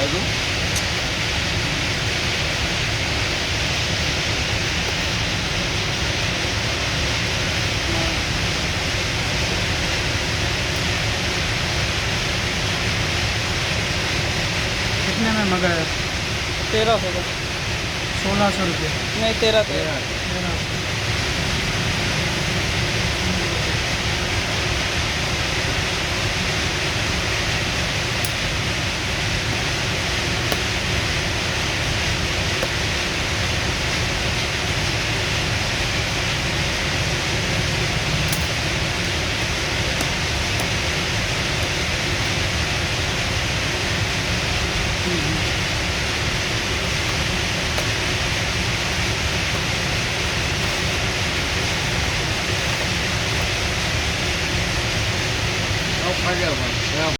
आजू कितने में मंगाया? 1300 का 1600 रुपये। नहीं 13 अब खा गया